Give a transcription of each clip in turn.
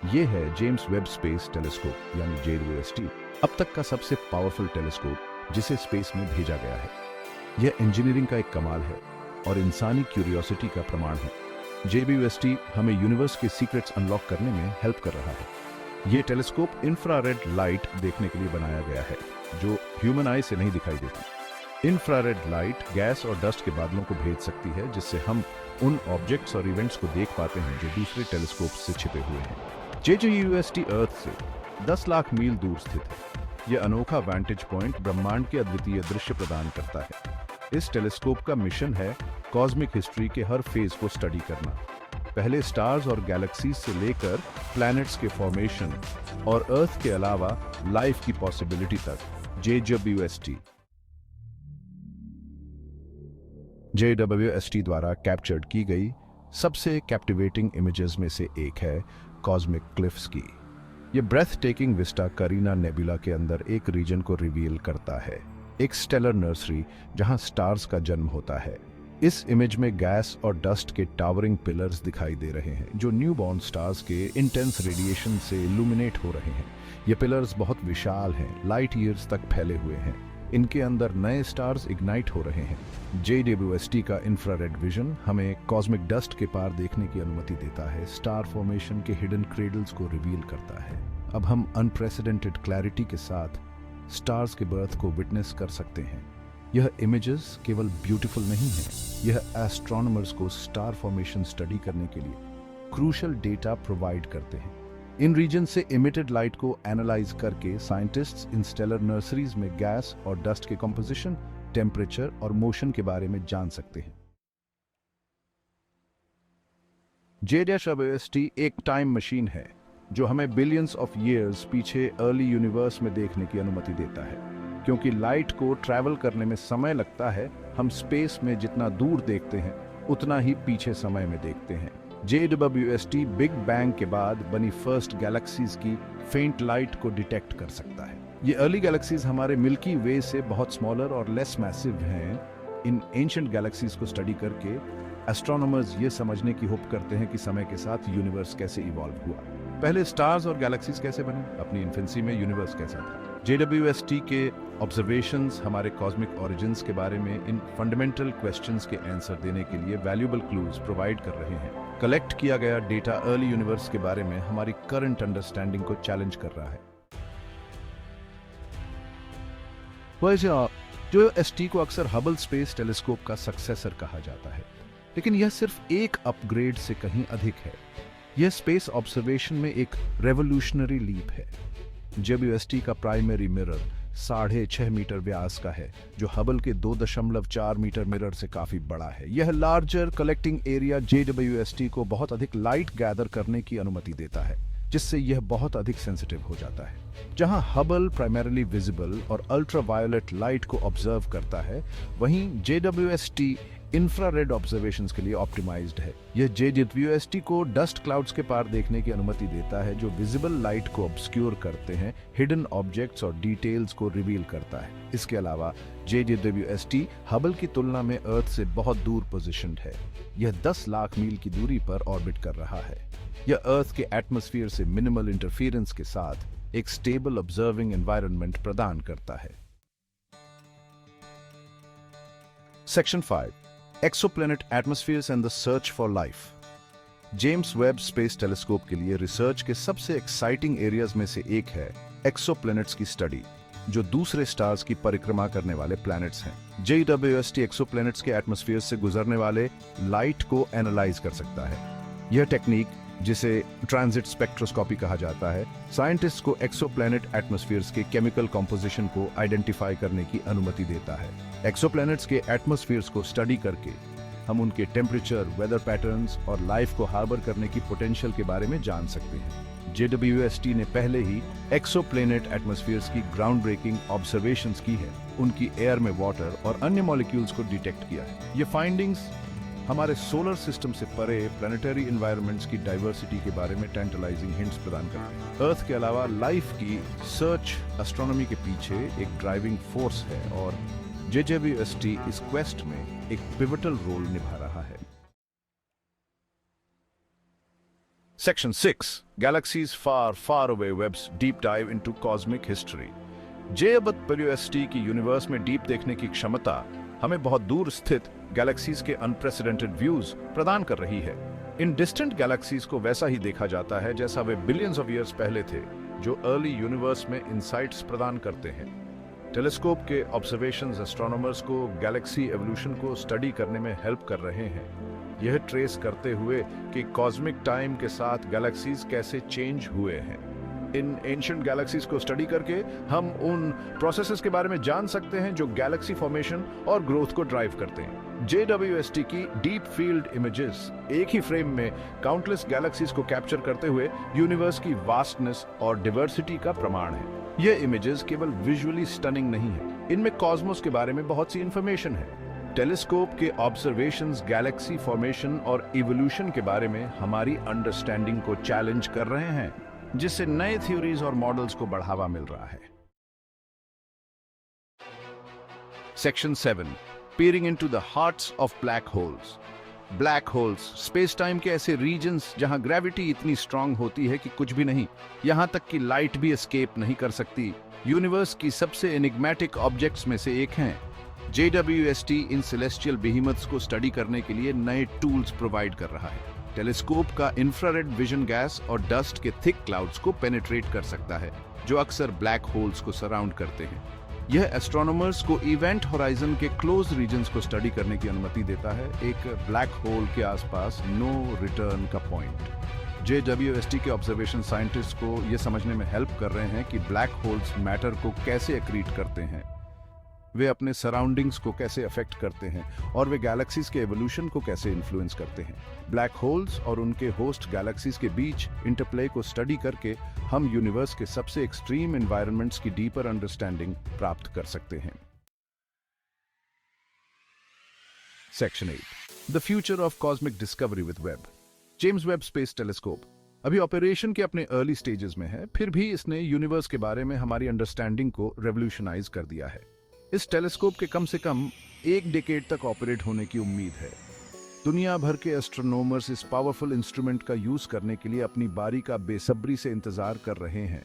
ये है James Webb space telescope यानी JWST, अब तक का सबसे पावरफुल टेलीस्कोप जिसे स्पेस में भेजा गया है। यह इंजीनियरिंग का एक कमाल है और इंसानी क्यूरियोसिटी का प्रमाण है। JWST हमें यूनिवर्स के सीक्रेट्स अनलॉक करने में हेल्प कर रहा है। ये टेलीस्कोप इंफ्रारेड लाइट देखने के लिए बनाया गया है, जो ह्यूमन आई से नहीं दिखाई देती। इंफ्रारेड लाइट गैस और डस्ट के बादलों को भेज सकती है, जिससे हम उन ऑब्जेक्ट्स और इवेंट्स को देख पाते हैं जो दूसरे टेलीस्कोप से छिपे हुए हैं। JWST अर्थ से 10 लाख मील दूर स्थित है। यह अनोखा वैंटेज पॉइंट ब्रह्मांड के अद्वितीय दृश्य प्रदान करता है। इस टेलीस्कोप का मिशन है कॉस्मिक हिस्ट्री के हर फेज को स्टडी करना, पहले स्टार्स और गैलेक्सीज से लेकर प्लैनेट्स के फॉर्मेशन और अर्थ के अलावा लाइफ की पॉसिबिलिटी तक। JWST द्वारा कैप्चर्ड की गई सबसे कैप्टिवेटिंग इमेजेस में से एक है कॉस्मिक क्लिफ्स की। यह breathtaking vista Carina nebula के अंदर एक रीजन को रिवील करता है, एक स्टेलर नर्सरी जहां स्टार्स का जन्म होता है। इस इमेज में गैस और डस्ट के टावरिंग पिलर्स दिखाई दे रहे हैं, जो न्यूबॉर्न स्टार्स के इंटेंस रेडिएशन से इल्यूमिनेट हो रहे हैं। ये पिलर्स बहुत विशाल हैं, लाइट ईयर्स तक फैले हुए हैं। इनके अंदर नए स्टार्स इग्नाइट हो रहे हैं। JWST का इंफ्रारेड विजन हमें कॉस्मिक डस्ट के पार देखने की अनुमति देता है, स्टार फॉर्मेशन के हिडन क्रेडल्स को रिवील करता है। अब हम अनप्रेसिडेंटेड क्लैरिटी के साथ स्टार्स के बर्थ को विटनेस कर सकते हैं। यह इमेजेस केवल ब्यूटीफुल नहीं है, यह एस्ट्रोनॉमर्स को स्टार फॉर्मेशन स्टडी करने के लिए क्रूशल डेटा प्रोवाइड करते हैं। इन रीजन से इमिटेड लाइट को एनालाइज करके साइंटिस्ट्स इन स्टेलर नर्सरीज में गैस और डस्ट के कंपोजिशन, टेम्परेचर और मोशन के बारे में जान सकते हैं। JWST एक टाइम मशीन है जो हमें बिलियंस ऑफ ईयर्स पीछे अर्ली यूनिवर्स में देखने की अनुमति देता है। क्योंकि लाइट को ट्रैवल करने में समय लगता है, हम स्पेस में जितना दूर देखते हैं उतना ही पीछे समय में देखते हैं। JWST बिग बैंग के बाद बनी फर्स्ट गैलेक्सीज की फेंट लाइट को डिटेक्ट कर सकता है। ये अर्ली गैलेक्सीज हमारे मिल्की वे से बहुत स्मॉलर और लेस मैसिव हैं। इन एंशिएंट गैलेक्सीज को स्टडी करके एस्ट्रोनॉमर्स ये समझने की होप करते हैं कि समय के साथ यूनिवर्स कैसे इवॉल्व हुआ। पहले स्टार्स और गैलेक्सीज कैसे बने, अपनी इन्फेंसी में यूनिवर्स कैसा था। JWST के ऑब्जर्वेशंस हमारे कॉस्मिक ओरिजिन्स के बारे में इन फंडामेंटल क्वेश्चंस के आंसर देने के लिए वैल्यूएबल क्लूज प्रोवाइड कर रहे हैं। कलेक्ट किया गया डेटा अर्ली यूनिवर्स के बारे में हमारी करंट अंडरस्टैंडिंग को चैलेंज कर रहा है। JWST को अक्सर हबल स्पेस टेलीस्कोप का सक्सेसर कहा जाता है, लेकिन यह सिर्फ एक अपग्रेड से कहीं अधिक है। यह स्पेस ऑब्जर्वेशन में एक रेवोल्यूशनरी लीप है। JWST का प्राइमरी मिरर 6.5 मीटर व्यास का है, जो हबल के 2.4 मीटर मिरर से काफी बड़ा है। यह लार्जर कलेक्टिंग एरिया JWST को बहुत अधिक लाइट गैदर करने की अनुमति देता है, जिससे यह बहुत अधिक सेंसिटिव हो जाता है। जहां हबल प्राइमरीली विजिबल और अल्ट्रावायोलेट लाइट को ऑब्जर्व करता है, वहीं JWST इंफ्रारेड ऑब्जर्वेशंस के लिए ऑप्टिमाइज्ड है। यह JWST को डस्ट क्लाउड्स के पार देखने की अनुमति देता है, जो विजिबल लाइट को ऑब्स्क्यूर करते हैं, हिडन ऑब्जेक्ट्स और डिटेल्स को रिवील करता है। इसके अलावा JWST हबल की तुलना में अर्थ से बहुत दूर पोजीशन्ड है। यह 10 लाख मील की दूरी पर ऑर्बिट कर रहा है। यह अर्थ के एटमॉस्फेयर से मिनिमल इंटरफेरेंस के साथ एक स्टेबल ऑब्जर्विंग एनवायरनमेंट प्रदान करता है। Section 5 exoplanet एटमॉस्फेयर्स and the search for life. James Webb space telescope के लिए रिसर्च के सबसे एक्साइटिंग एरियाज में से एक है एक्सोप्लैनेट्स की स्टडी, जो दूसरे स्टार्स की परिक्रमा करने वाले प्लैनेट्स हैं। JWST एक्सोप्लैनेट्स के एटमॉस्फेयर से गुजरने वाले लाइट को एनालाइज कर सकता है। यह टेक्निक, जिसे ट्रांजिट स्पेक्ट्रोस्कोपी कहा जाता है, साइंटिस्ट को एक्सोप्लैनेट एटमॉस्फेयर्स के केमिकल कंपोजिशन को आइडेंटिफाई करने की अनुमति देता है। एक्सोप्लैनेट्स के एटमॉस्फेयर्स को स्टडी करके हम उनके टेम्परेचर, वेदर पैटर्न्स और लाइफ को हार्बर करने की पोटेंशियल के बारे में जान सकते हैं। JWST ने पहले ही एक्सोप्लैनेट एटमॉस्फेयर्स की ग्राउंड ब्रेकिंग ऑब्जर्वेशंस की है, उनकी एयर में वाटर और अन्य मॉलिक्यूल्स को डिटेक्ट किया है। ये फाइंडिंग्स हमारे सोलर सिस्टम से परे प्लानिटरी एनवायरनमेंट्स की डाइवर्सिटी के बारे में टेंटलाइजिंग हिंट्स प्रदान करते हैं। अर्थ के अलावा लाइफ की सर्च एस्ट्रोनॉमी के पीछे एक ड्राइविंग फोर्स है और JWST इस क्वेस्ट में एक पिवटल रोल निभा रहा है। Section 6. Galaxies Far, Far Away Web's Deep Dive into Cosmic History. JWST की यूनिवर्स में डीप देखने की क्षमता हमें बहुत दूर स्थित गैलेक्सीज के अनप्रेसिडेंटेड व्यूज प्रदान कर रही है। इन डिस्टेंट गैलेक्सीज को वैसा ही देखा जाता है जैसा वे बिलियंस ऑफ ईयर्स पहले थे, जो अर्ली यूनिवर्स में इनसाइट्स प्रदान करते हैं। टेलीस्कोप के ऑब्जर्वेशंस एस्ट्रोनॉमर्स को गैलेक्सी एवोल्यूशन को स्टडी करने में हेल्प कर रहे हैं, यह ट्रेस करते हुए कि कॉस्मिक टाइम के साथ गैलेक्सीज कैसे चेंज हुए हैं। इन एंशिएंट गैलेक्सीज को स्टडी करके हम उन प्रोसेसेस के बारे में जान सकते हैं जो गैलेक्सी फॉर्मेशन और ग्रोथ को ड्राइव करते हैं। JWST की डीप फील्ड इमेजेस एक ही फ्रेम में काउंटलेस गैलेक्सीज को कैप्चर करते हुए यूनिवर्स की वास्टनेस और डिवर्सिटी का प्रमाण है। ये इमेजेस केवल विजुअली स्टनिंग नहीं है, इनमें कॉस्मोस के बारे में बहुत सी इंफॉर्मेशन है। टेलीस्कोप के ऑब्जर्वेशंस गैलेक्सी फॉर्मेशन और इवोल्यूशन के बारे में हमारी अंडरस्टैंडिंग को चैलेंज कर रहे हैं, जिससे नए थ्योरीज और मॉडल्स को बढ़ावा मिल रहा है। Section 7. Peering into the hearts of black holes. Black holes space time के ऐसे रीजन्स जहां ग्रेविटी इतनी स्ट्रांग होती है कि कुछ भी नहीं, यहां तक कि लाइट भी एस्केप नहीं कर सकती, यूनिवर्स की सबसे एनिग्मेटिक ऑब्जेक्ट्स में से एक हैं। JWST इन सेलेस्टियल बेहिमथ्स को स्टडी करने के लिए नए टूल्स प्रोवाइड कर रहा है। टेलीस्कोप का इंफ्रारेड विजन गैस और डस्ट के थिक क्लाउड्स को पेनिट्रेट कर सकता है, जो अक्सर ब्लैक होल्स को सराउंड करते हैं। यह एस्ट्रोनॉमर्स को इवेंट होराइजन के क्लोज रीजन्स को स्टडी करने की अनुमति देता है, एक ब्लैक होल के आसपास नो रिटर्न का पॉइंट। JWST के ऑब्जर्वेशन साइंटिस्ट को यह समझने में हेल्प कर रहे हैं कि ब्लैक होल्स मैटर को कैसे एक्रीट करते हैं, वे अपने सराउंडिंग्स को कैसे अफेक्ट करते हैं और वे गैलेक्सीज के एवोल्यूशन को कैसे इन्फ्लुएंस करते हैं। ब्लैक होल्स और उनके होस्ट गैलेक्सीज के बीच इंटरप्ले को स्टडी करके हम यूनिवर्स के सबसे एक्सट्रीम एनवायरनमेंट्स की डीपर अंडरस्टैंडिंग प्राप्त कर सकते हैं। Section 8. The future of cosmic discovery with web. James Webb space telescope अभी ऑपरेशन के अपने अर्ली स्टेजेस में है, फिर भी इसने यूनिवर्स के बारे में हमारी अंडरस्टैंडिंग को रेवोल्यूशनाइज कर दिया है। इस टेलीस्कोप के कम से कम 1 डेकेड तक ऑपरेट होने की उम्मीद है। दुनिया भर के एस्ट्रोनॉमर्स इस पावरफुल इंस्ट्रूमेंट का यूज करने के लिए अपनी बारी का बेसब्री से इंतजार कर रहे हैं।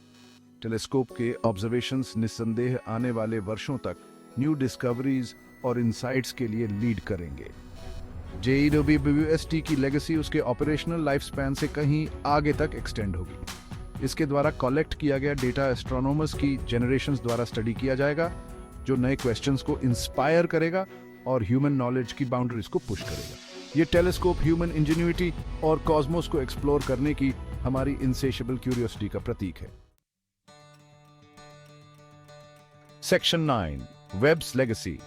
टेलीस्कोप के ऑब्जर्वेशंस निस्संदेह आने वाले वर्षों तक न्यू डिस्कवरीज और इनसाइट्स के लिए लीड करेंगे। JWST की लेगेसी उसके ऑपरेशनल लाइफ स्पैन से कहीं आगे तक एक्सटेंड होगी। इसके द्वारा कलेक्ट किया गया डेटा एस्ट्रोनॉमर्स की जनरेशंस द्वारा स्टडी किया जाएगा, जो नए क्वेश्चंस को इंस्पायर करेगा और ह्यूमन नॉलेज की बाउंड्रीज को पुश करेगा। ये टेलीस्कोप ह्यूमन इंजेन्युइटी और कॉस्मोस को एक्सप्लोर करने की हमारी इनसेशिएबल क्यूरियोसिटी का प्रतीक है। Section 9. Webb's legacy.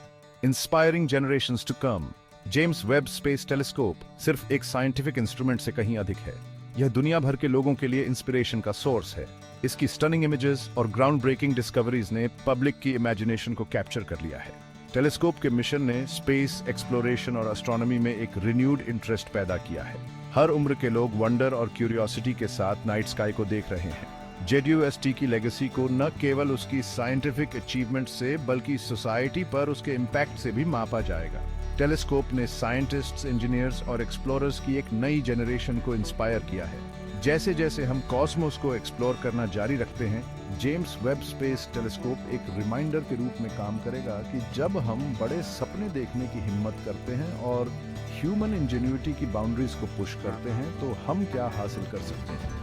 Inspiring generations to come. James Webb space telescope सिर्फ एक साइंटिफिक इंस्ट्रूमेंट से कहीं अधिक है। यह दुनिया भर के लोगों के लिए इंस्पिरेशन का सोर्स है। इसकी स्टनिंग इमेजेस और ग्राउंड ब्रेकिंग डिस्कवरीज ने पब्लिक की इमेजिनेशन को कैप्चर कर लिया है। टेलीस्कोप के मिशन ने स्पेस एक्सप्लोरेशन और एस्ट्रोनॉमी में एक रिन्यूड इंटरेस्ट पैदा किया है। हर उम्र के लोग वंडर और क्यूरियोसिटी के साथ नाइट स्काई को देख रहे हैं। JWST की लेगेसी को न केवल उसकी साइंटिफिक अचीवमेंट से बल्कि सोसाइटी पर उसके इम्पैक्ट से भी मापा जाएगा। टेलीस्कोप ने साइंटिस्ट्स, इंजीनियर्स और एक्सप्लोरर्स की एक नई जनरेशन को इंस्पायर किया है। जैसे जैसे हम कॉस्मोस को एक्सप्लोर करना जारी रखते हैं, जेम्स वेब स्पेस टेलीस्कोप एक रिमाइंडर के रूप में काम करेगा कि जब हम बड़े सपने देखने की हिम्मत करते हैं और ह्यूमन इंजेन्युइटी की बाउंड्रीज को पुश करते हैं, तो हम क्या हासिल कर सकते हैं।